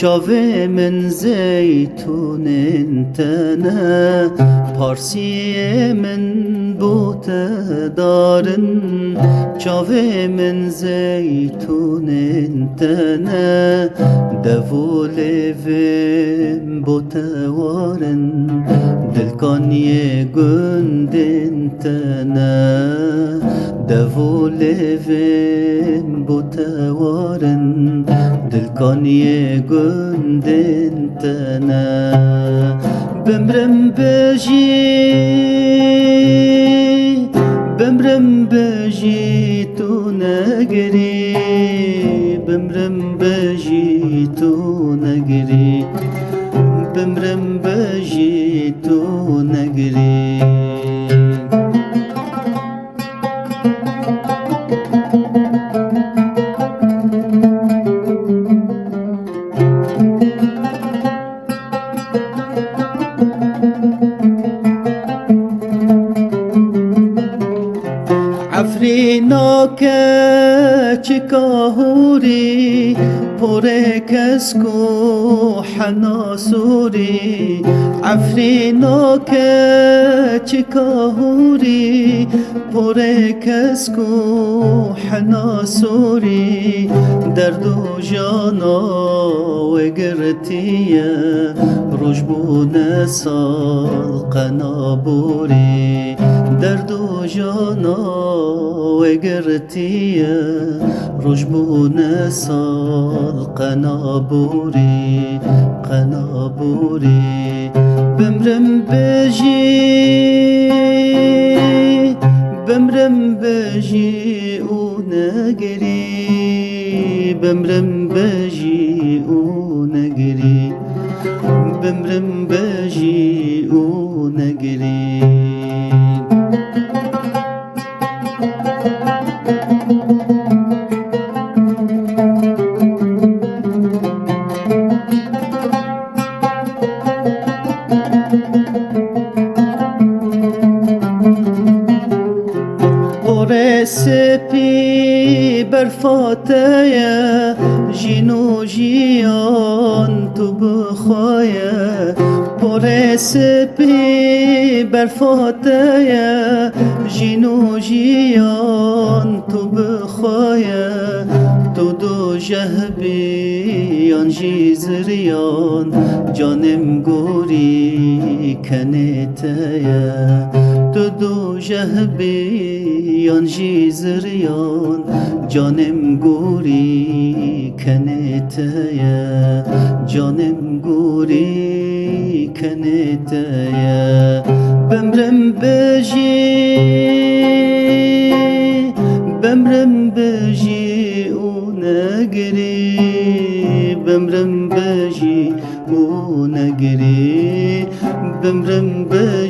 چاوه من زیتون تنه پارسی من بوت دارن چاوه من زیتون تنه دولویم بوت وارن دلکانی گند تنه دولویم بوت وارن دلکانی گند تنه بمرم بجی تو نگری بمرم بجی تو نگری بمرم بجی تو نگری عفرینا که چکاهوری پره کسکو حناسوری عفرینا که چکاهوری پره کسکو حناسوری درد و جانا و گرتیه رجبون سال قنابوری درد و جانا و گرتیه رجبون سال قنابوری قنابوری بمرم بجی او نگری بمرم بجی او نگری بمرم بجی او نگری سپی برفاتیه جینو جیان تو بخوایه پر سپی برفاتیه جینو جیان تو بخوایه تو دو جهبیان جیزریان جانم گوری کنیتیه تو دو جهبیان جیزریان جانم گوری کنیتیه جانم گوری کنیتیه بمرم بجی او نگری بمرم بجی او نگری بمرم بجی